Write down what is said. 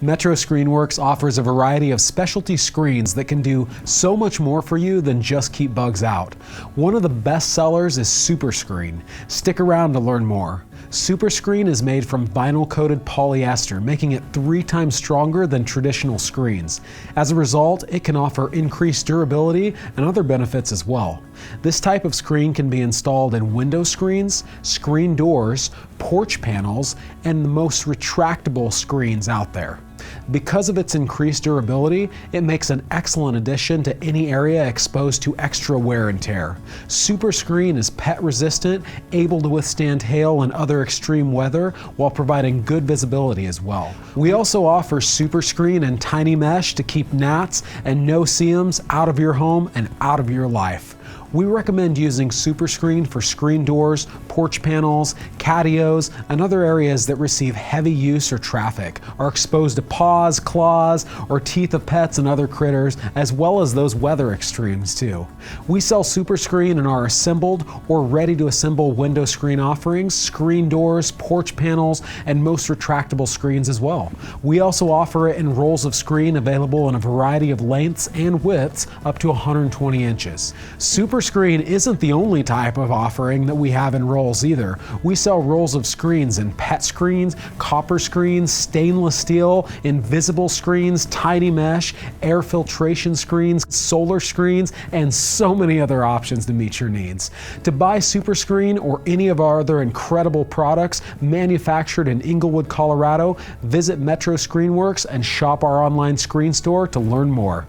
Metro Screenworks offers a variety of specialty screens that can do so much more for you than just keep bugs out. One of the best sellers is Super Screen. Stick around to learn more. Super Screen is made from vinyl-coated polyester, making it 3 times stronger than traditional screens. As a result, it can offer increased durability and other benefits as well. This type of screen can be installed in window screens, screen doors, porch panels, and the most retractable screens out there. Because of its increased durability, it makes an excellent addition to any area exposed to extra wear and tear. Super Screen is pet resistant, able to withstand hail and other extreme weather, while providing good visibility as well. We also offer Super Screen and Tiny Mesh to keep gnats and no-see-ums out of your home and out of your life. We recommend using Super Screen for screen doors, porch panels, CATIOS, and other areas that receive heavy use or traffic, are exposed to paws, claws, or teeth of pets and other critters, as well as those weather extremes too. We sell Super Screen in our assembled or ready to assemble window screen offerings, screen doors, porch panels, and most retractable screens as well. We also offer it in rolls of screen available in a variety of lengths and widths up to 120 inches. Super Screen isn't the only type of offering that we have in rolls either. We sell rolls of screens in pet screens, copper screens, stainless steel, invisible screens, tiny mesh, air filtration screens, solar screens, and so many other options to meet your needs. To buy Super Screen or any of our other incredible products manufactured in Inglewood, Colorado, visit Metro Screenworks and shop our online screen store to learn more.